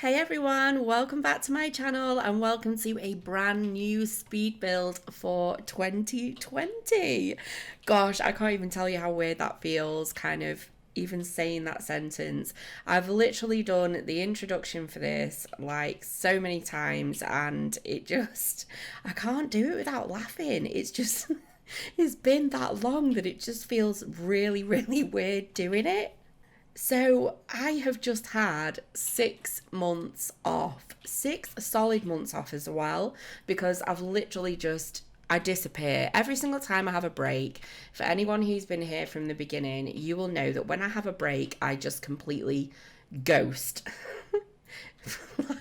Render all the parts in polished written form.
Hey everyone, welcome back to my channel and welcome to a brand new speed build for 2020. Gosh, I can't even tell you how weird that feels, kind of even saying that sentence. I've literally done the introduction for this like so many times and I can't do it without laughing. It's just, it's been that long that it just feels really, really weird doing it. So I have just had 6 months off, 6 solid months off as well, because I've literally just, I disappear. Every single time I have a break, for anyone who's been here from the beginning, you will know that when I have a break, I just completely ghost.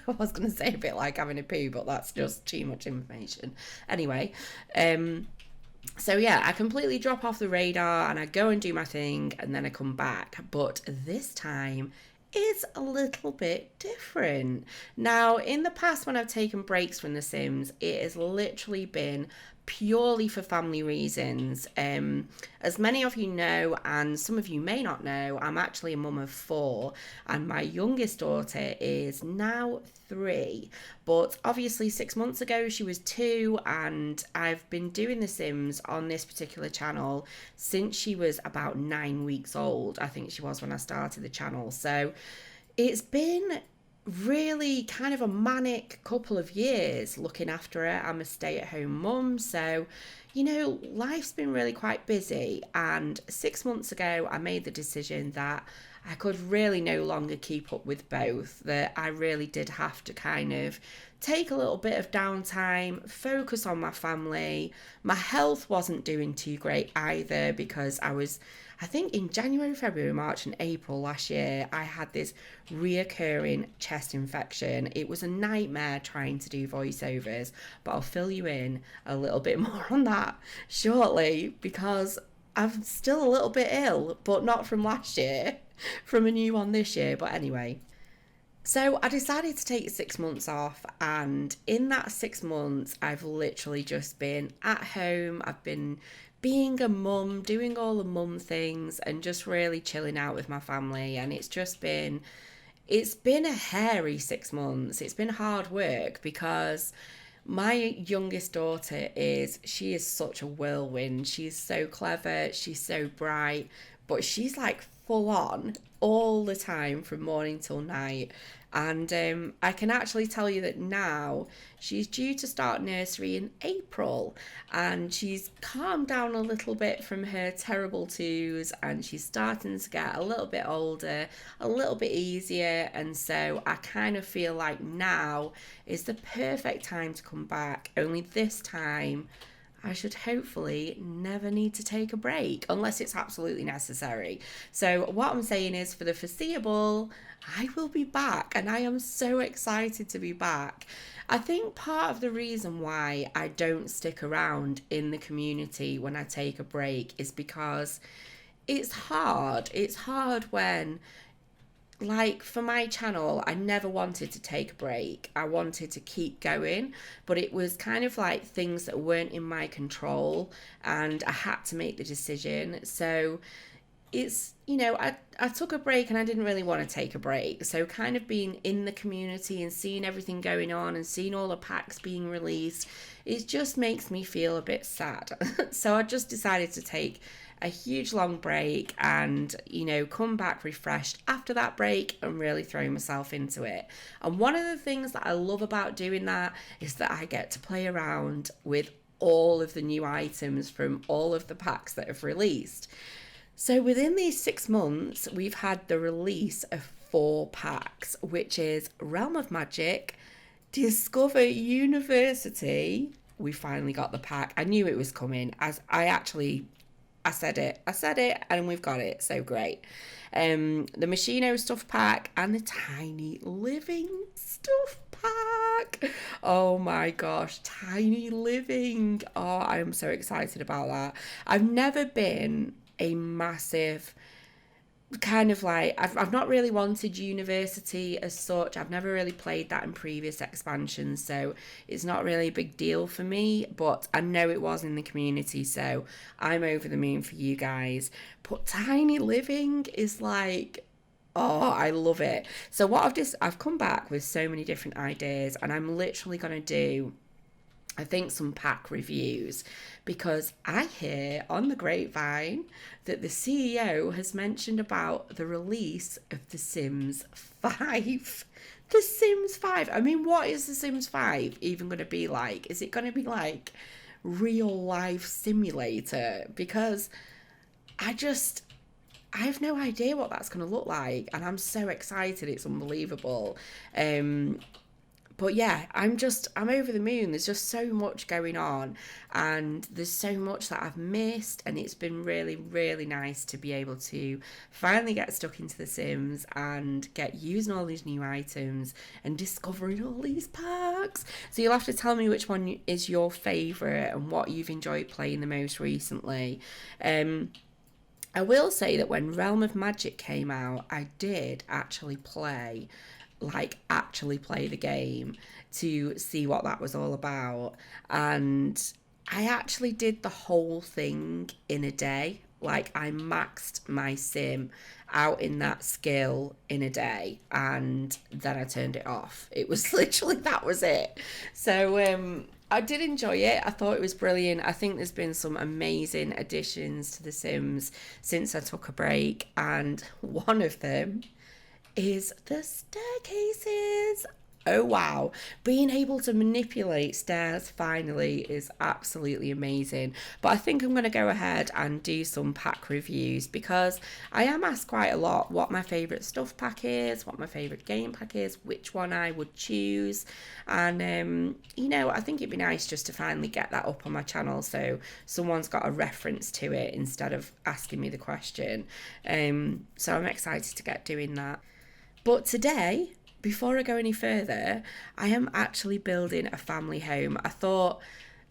I was going to say a bit like having a poo, but that's just too much information. Anyway, so yeah, I completely drop off the radar and I go and do my thing and then I come back. But this time is a little bit different. Now, in the past, when I've taken breaks from The Sims, it has literally been purely for family reasons. As many of you know, and some of you may not know, I'm actually a mum of four, and my youngest daughter is now 3. But obviously, 6 months ago, she was 2, and I've been doing The Sims on this particular channel since she was about 9 weeks old. I think she was when I started the channel. So it's been really kind of a manic couple of years looking after her. I'm a stay-at-home mum, so life's been really quite busy. And 6 months ago, I made the decision that I could really no longer keep up with both, that I really did have to kind of take a little bit of downtime, focus on my family. My health wasn't doing too great either because I think in January, February, March, and April last year, I had this reoccurring chest infection. It was a nightmare trying to do voiceovers, but I'll fill you in a little bit more on that shortly because I'm still a little bit ill, but not from last year, from a new one this year. But anyway, so I decided to take 6 months off, and in that 6 months, I've literally just been at home. I've been being a mum, doing all the mum things, and just really chilling out with my family. And it's been a hairy 6 months. It's been hard work because my youngest daughter she is such a whirlwind. She's so clever, she's so bright, but she's like full on all the time from morning till night. And I can actually tell you that now she's due to start nursery in April, and she's calmed down a little bit from her terrible twos, and she's starting to get a little bit older, a little bit easier. And so I kind of feel like now is the perfect time to come back, only this time I should hopefully never need to take a break unless it's absolutely necessary. So what I'm saying is, for the foreseeable, I will be back, and I am so excited to be back. I think part of the reason why I don't stick around in the community when I take a break is because it's hard. It's hard when, like, for my channel, I never wanted to take a break. I wanted to keep going, but it was kind of like things that weren't in my control, and I had to make the decision. So I took a break and I didn't really want to take a break. So kind of being in the community and seeing everything going on and seeing all the packs being released, it just makes me feel a bit sad. So I just decided to take a huge long break and come back refreshed after that break and really throw myself into it. And one of the things that I love about doing that is that I get to play around with all of the new items from all of the packs that have released. So within these 6 months, we've had the release of 4 packs, which is Realm of Magic, Discover University. We finally got the pack. I knew it was coming, as I said it, and we've got it, so great. The Machino stuff pack and the Tiny Living stuff pack. Oh my gosh, Tiny Living. Oh, I am so excited about that. I've never been a massive kind of like, I've not really wanted university as such. I've never really played that in previous expansions, so it's not really a big deal for me, but I know it was in the community, so I'm over the moon for you guys. But Tiny Living is like Oh, I love it. So what I've come back with so many different ideas, and I'm literally going to do, I think, some pack reviews, because I hear on the grapevine that the CEO has mentioned about the release of The Sims 5. The Sims 5. I mean, what is The Sims 5 even going to be like? Is it going to be like real life simulator? Because I just I have no idea what that's going to look like, and I'm so excited. It's unbelievable. Um, but yeah, I'm over the moon. There's just so much going on, and there's so much that I've missed, and it's been really, really nice to be able to finally get stuck into The Sims and get using all these new items and discovering all these packs. So you'll have to tell me which one is your favourite and what you've enjoyed playing the most recently. I will say that when Realm of Magic came out, I did actually play the game to see what that was all about. And I actually did the whole thing in a day. Like, I maxed my sim out in that skill in a day, and then I turned it off. It was literally, that was it. So I did enjoy it. I thought it was brilliant. I think there's been some amazing additions to The Sims since I took a break, and one of them is the staircases. Oh wow, being able to manipulate stairs finally is absolutely amazing. But I think I'm going to go ahead and do some pack reviews, because I am asked quite a lot what my favourite stuff pack is, what my favourite game pack is, which one I would choose. And I think it'd be nice just to finally get that up on my channel, so someone's got a reference to it instead of asking me the question. So I'm excited to get doing that. But today, before I go any further, I am actually building a family home. I thought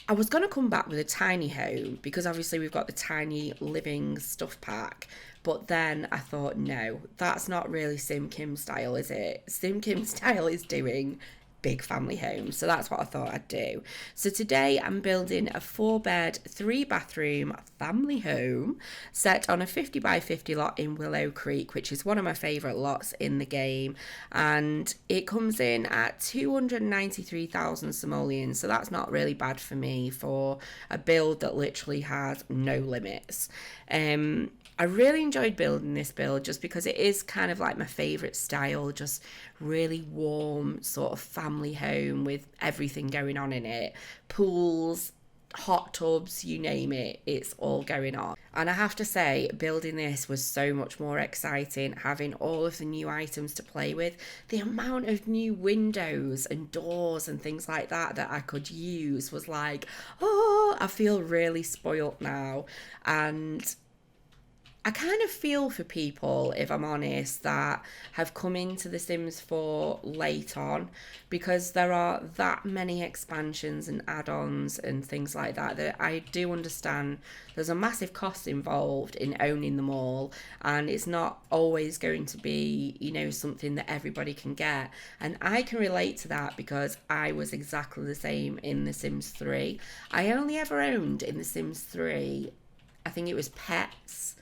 I was going to come back with a tiny home, because obviously we've got the tiny living stuff pack. But then I thought, no, that's not really Sim Kim style, is it? Sim Kim style is doing big family home. So that's what I thought I'd do. So today I'm building a 4-bed, 3-bathroom family home set on a 50 by 50 lot in Willow Creek, which is one of my favourite lots in the game. And it comes in at 293,000 simoleons. So that's not really bad for me for a build that literally has no limits. I really enjoyed building this build just because it is kind of like my favourite style, just really warm sort of family home with everything going on in it. Pools, hot tubs, you name it, it's all going on. And I have to say, building this was so much more exciting, having all of the new items to play with. The amount of new windows and doors and things like that I could use was like, oh, I feel really spoilt now. And I kind of feel for people, if I'm honest, that have come into The Sims 4 late on, because there are that many expansions and add-ons and things like that I do understand there's a massive cost involved in owning them all, and it's not always going to be, something that everybody can get. And I can relate to that, because I was exactly the same in The Sims 3. I only ever owned in The Sims 3, I think it was pets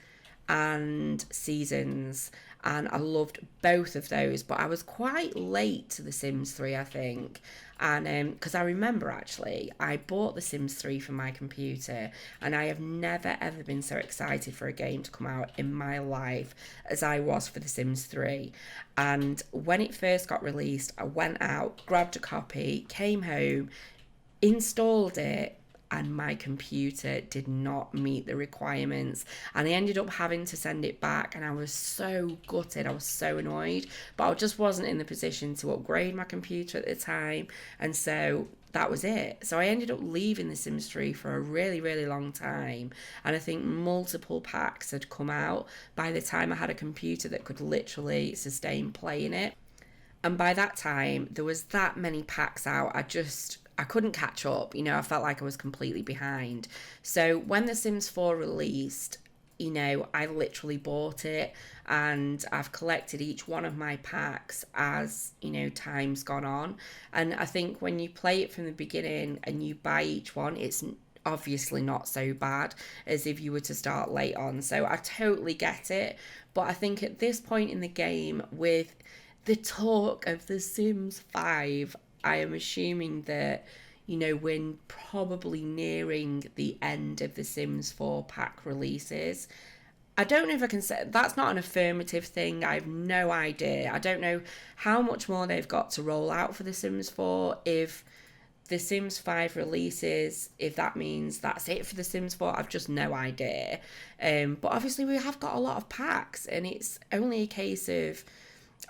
and seasons, and I loved both of those, but I was quite late to The Sims 3, I think. And because I remember, actually, I bought The Sims 3 for my computer, and I have never ever been so excited for a game to come out in my life as I was for The Sims 3. And when it first got released, I went out, grabbed a copy, came home, installed it, and my computer did not meet the requirements, and I ended up having to send it back, and I was so gutted. I was so annoyed, but I just wasn't in the position to upgrade my computer at the time, and so that was it. So I ended up leaving The Sims 3 for a really, really long time, and I think multiple packs had come out by the time I had a computer that could literally sustain playing it. And by that time, there was that many packs out, I couldn't catch up. I felt like I was completely behind. So when The Sims 4 released, I literally bought it, and I've collected each one of my packs as, time's gone on. And I think when you play it from the beginning and you buy each one, it's obviously not so bad as if you were to start late on. So I totally get it. But I think at this point in the game, with the talk of The Sims 5, I am assuming that, you know, we're probably nearing the end of the Sims 4 pack releases. I don't know if I can say that's not an affirmative thing. I have no idea. I don't know how much more they've got to roll out for The Sims 4. If The Sims 5 releases, if that means that's it for The Sims 4, I've just no idea. But obviously, we have got a lot of packs, and it's only a case of,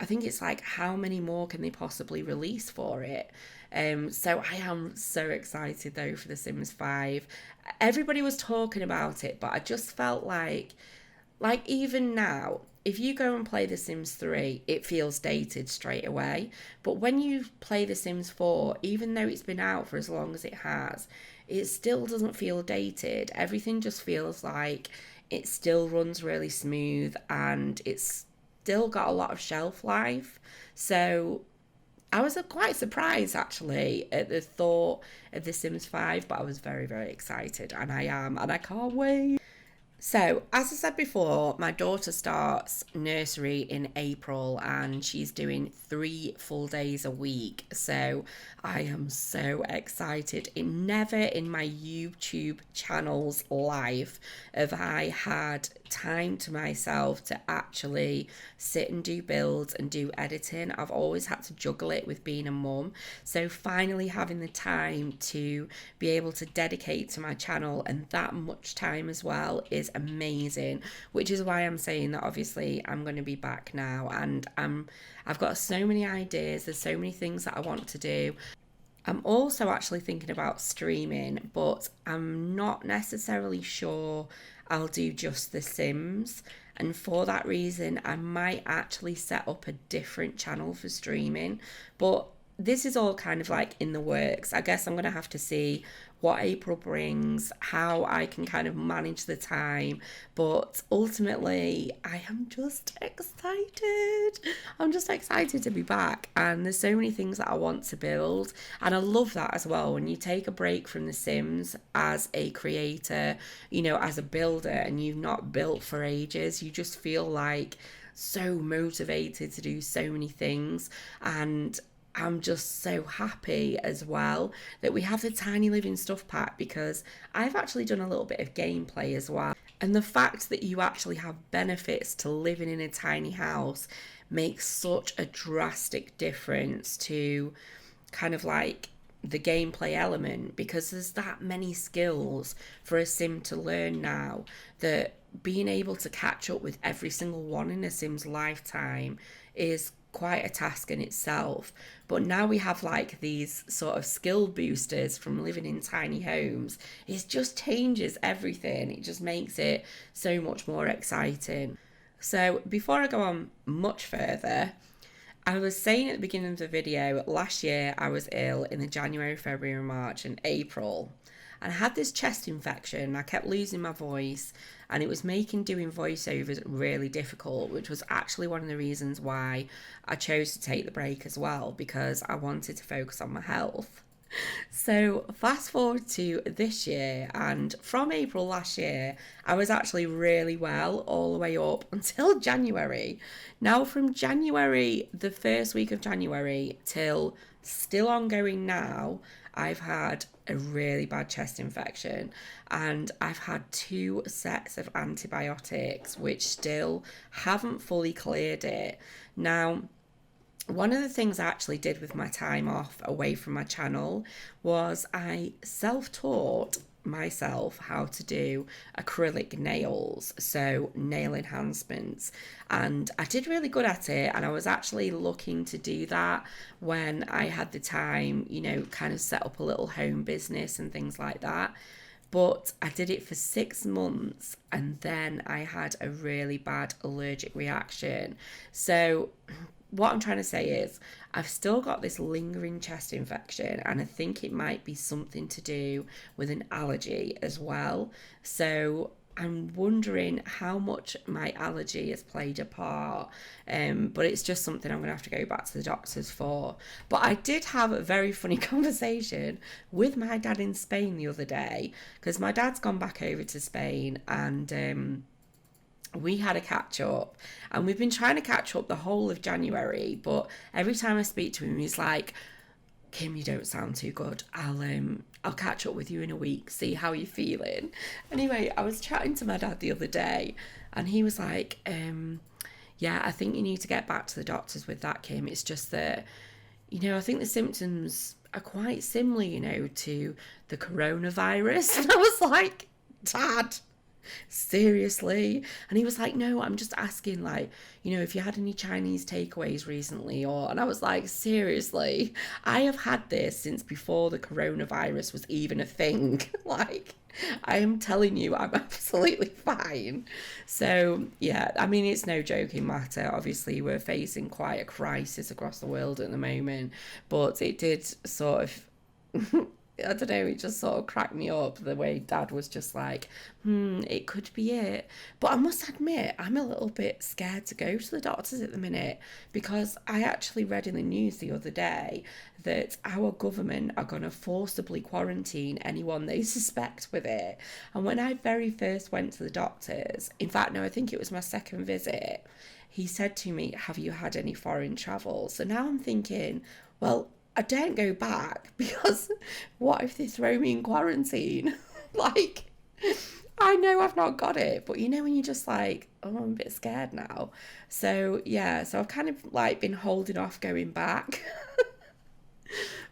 I think it's like, how many more can they possibly release for it? So I am so excited though for The Sims 5. Everybody was talking about it, but I just felt like even now, if you go and play The Sims 3, it feels dated straight away. But when you play The Sims 4, even though it's been out for as long as it has, it still doesn't feel dated. Everything just feels like it still runs really smooth, and it's still got a lot of shelf life. So I was quite surprised actually at the thought of The Sims 5, but I was very, very excited, and I am, and I can't wait. So, as I said before, my daughter starts nursery in April and she's doing 3 full days a week. So, I am so excited. Never in my YouTube channel's life have I had time to myself to actually sit and do builds and do editing. I've always had to juggle it with being a mum. So, finally having the time to be able to dedicate to my channel, and that much time as well, is amazing, which is why I'm saying that obviously I'm going to be back now, and I've got so many ideas. There's so many things that I want to do. I'm also actually thinking about streaming, but I'm not necessarily sure I'll do just The Sims, and for that reason I might actually set up a different channel for streaming. But this is all kind of like in the works. I guess I'm going to have to see what April brings, how I can kind of manage the time. But ultimately, I am just excited. I'm just excited to be back. And there's so many things that I want to build. And I love that as well. When you take a break from The Sims as a creator, you know, as a builder, and you've not built for ages, you just feel like so motivated to do so many things. And I'm just so happy as well that we have the Tiny Living Stuff pack, because I've actually done a little bit of gameplay as well. And the fact that you actually have benefits to living in a tiny house makes such a drastic difference to kind of like the gameplay element, because there's that many skills for a sim to learn now that being able to catch up with every single one in a sim's lifetime is quite a task in itself. But now we have like these sort of skill boosters from living in tiny homes. It just changes everything. It just makes it so much more exciting. So before I go on much further, I was saying at the beginning of the video, last year I was ill in the January, February, March and April. And I had this chest infection. I kept losing my voice, and it was making doing voiceovers really difficult, which was actually one of the reasons why I chose to take the break as well, because I wanted to focus on my health. So fast forward to this year, and from April last year I was actually really well all the way up until January. Now from January, the first week of January till still ongoing now, I've had a really bad chest infection, and I've had 2 sets of antibiotics which still haven't fully cleared it. Now, one of the things I actually did with my time off away from my channel was I self-taught myself how to do acrylic nails, so nail enhancements, and I did really good at it. And I was actually looking to do that when I had the time, you know, kind of set up a little home business and things like that. But I did it for 6 months, and then I had a really bad allergic reaction. So what I'm trying to say is I've still got this lingering chest infection, and I think it might be something to do with an allergy as well. So I'm wondering how much my allergy has played a part, but it's just something I'm going to have to go back to the doctors for. But I did have a very funny conversation with my dad in Spain the other day, because my dad's gone back over to Spain, and we had a catch up, and we've been trying to catch up the whole of January, but every time I speak to him, he's like, Kim, you don't sound too good. I'll catch up with you in a week, see how you're feeling. Anyway, I was chatting to my dad the other day, and he was like, yeah, I think you need to get back to the doctors with that, Kim. It's just that, I think the symptoms are quite similar, to the coronavirus. And I was like, Dad, seriously? And he was like, no, I'm just asking, like, if you had any Chinese takeaways recently, and I was like, seriously, I have had this since before the coronavirus was even a thing. Like, I am telling you, I'm absolutely fine. So yeah, I mean, it's no joking matter. Obviously, we're facing quite a crisis across the world at the moment, but it did sort of I don't know, it just sort of cracked me up the way Dad was just like, it could be it. But I must admit, I'm a little bit scared to go to the doctors at the minute, because I actually read in the news the other day that our government are going to forcibly quarantine anyone they suspect with it. And when I very first went to the doctors, in fact, no, I think it was my second visit, he said to me, have you had any foreign travel? So now I'm thinking, well, I daren't go back, because what if they throw me in quarantine? Like, I know I've not got it, but when you're just like, oh, I'm a bit scared now. So yeah, so I've kind of like been holding off going back.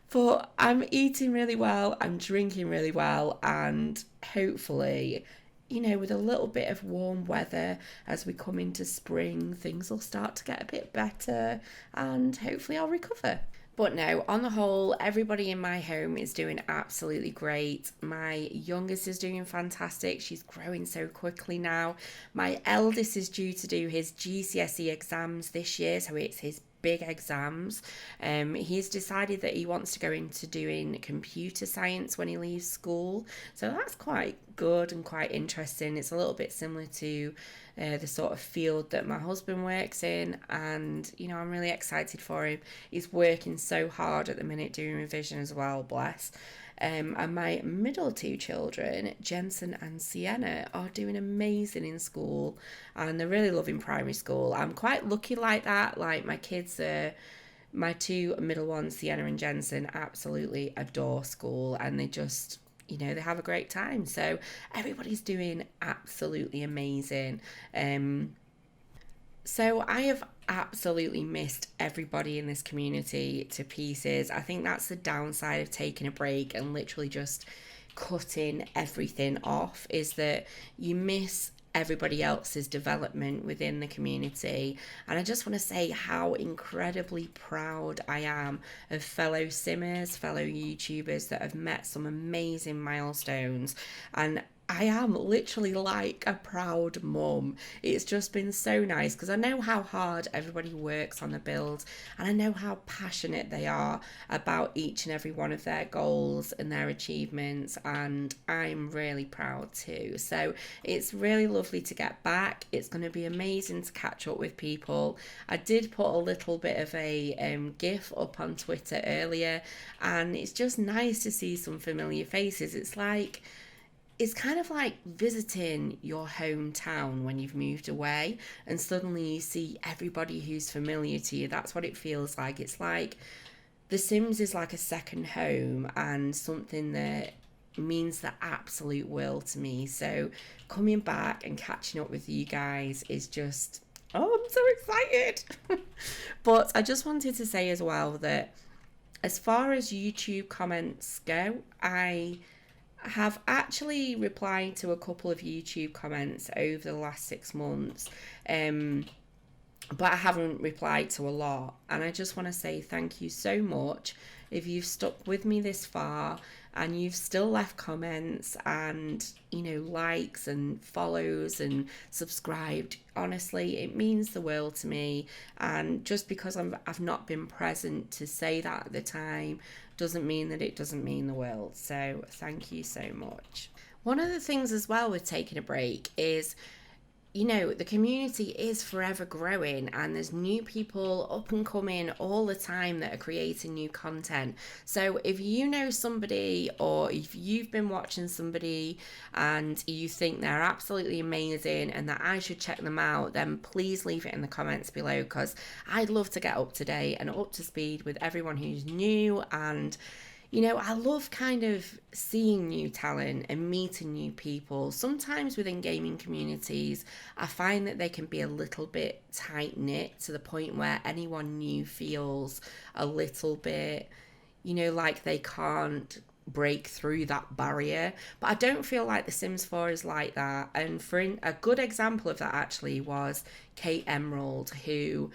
But I'm eating really well, I'm drinking really well, and hopefully, with a little bit of warm weather as we come into spring, things will start to get a bit better, and hopefully I'll recover. But no, on the whole, everybody in my home is doing absolutely great. My youngest is doing fantastic. She's growing so quickly now. My eldest is due to do his GCSE exams this year, so it's his big exams. He's decided that he wants to go into doing computer science when he leaves school, so that's quite good and quite interesting. It's a little bit similar to the sort of field that my husband works in, and I'm really excited for him. He's working so hard at the minute doing revision as well, bless. And my middle two children, Jensen and Sienna, are doing amazing in school, and they're really loving primary school. I'm quite lucky like that. Like, my kids are, my two middle ones, Sienna and Jensen, absolutely adore school, and they just, they have a great time. So everybody's doing absolutely amazing. So I have absolutely missed everybody in this community to pieces. I think that's the downside of taking a break and literally just cutting everything off, is that you miss everybody else's development within the community. And I just want to say how incredibly proud I am of fellow simmers, fellow YouTubers that have met some amazing milestones. And I am literally like a proud mum. It's just been so nice, because I know how hard everybody works on the build, and I know how passionate they are about each and every one of their goals and their achievements, and I'm really proud too. So it's really lovely to get back. It's going to be amazing to catch up with people. I did put a little bit of a GIF up on Twitter earlier, and it's just nice to see some familiar faces. It's kind of like visiting your hometown when you've moved away, and suddenly you see everybody who's familiar to you. That's what it feels like. It's like The Sims is like a second home, and something that means the absolute world to me. So coming back and catching up with you guys is just, oh, I'm so excited. But I just wanted to say as well that as far as YouTube comments go, I have actually replied to a couple of YouTube comments over the last 6 months, but I haven't replied to a lot. And I just want to say thank you so much if you've stuck with me this far and you've still left comments and, likes and follows and subscribed. Honestly, it means the world to me. And just because I've not been present to say that at the time doesn't mean that it doesn't mean the world. So thank you so much. One of the things as well with taking a break is, you know, the community is forever growing and there's new people up and coming all the time that are creating new content. So if you know somebody, or if you've been watching somebody and you think they're absolutely amazing and that I should check them out, then please leave it in the comments below, because I'd love to get up to date and up to speed with everyone who's new. And you know, I love kind of seeing new talent and meeting new people. Sometimes within gaming communities, I find that they can be a little bit tight knit to the point where anyone new feels a little bit, you know, like they can't break through that barrier. But I don't feel like The Sims 4 is like that. And for a good example of that actually was Kate Emerald, who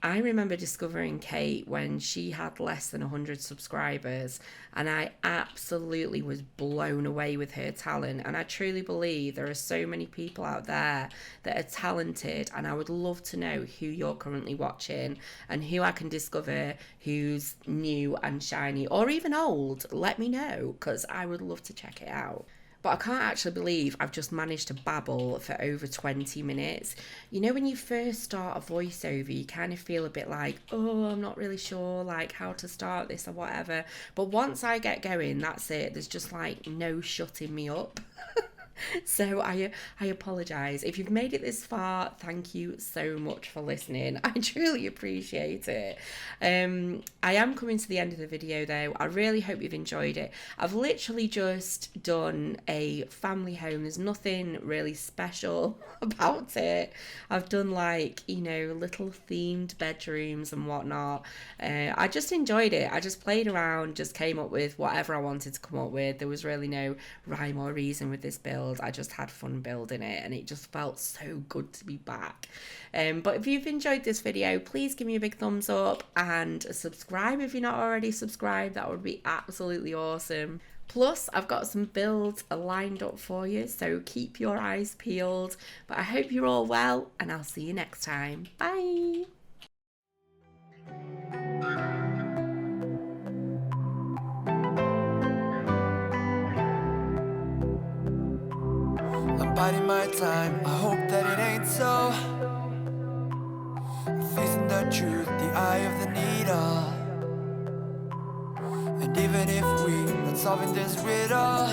I remember discovering Kate when she had less than 100 subscribers, and I absolutely was blown away with her talent. And I truly believe there are so many people out there that are talented, and I would love to know who you're currently watching and who I can discover who's new and shiny, or even old. Let me know, because I would love to check it out. But I can't actually believe I've just managed to babble for over 20 minutes. You know, when you first start a voiceover, you kind of feel a bit like, oh, I'm not really sure like how to start this or whatever. But once I get going, that's it. There's just like no shutting me up. So I apologise. If you've made it this far, thank you so much for listening. I truly appreciate it. I am coming to the end of the video though. I really hope you've enjoyed it. I've literally just done a family home. There's nothing really special about it. I've done like, you know, little themed bedrooms and whatnot. I just enjoyed it. I just played around, just came up with whatever I wanted to come up with. There was really no rhyme or reason with this build. I just had fun building it, and it just felt so good to be back. But if you've enjoyed this video, please give me a big thumbs up and subscribe if you're not already subscribed. That would be absolutely awesome. Plus, I've got some builds lined up for you, so keep your eyes peeled. But I hope you're all well, and I'll see you next time. Bye! I'm biding my time, I hope that it ain't so. I'm facing the truth, the eye of the needle. And even if we're not solving this riddle,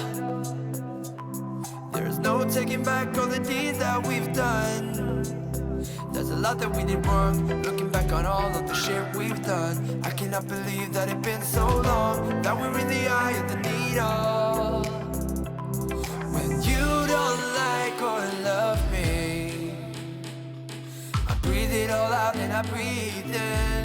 there's no taking back all the deeds that we've done. There's a lot that we did wrong, looking back on all of the shit we've done. I cannot believe that it's been so long, that we're in the eye of the needle. When you don't like or love me, I breathe it all out and I breathe in.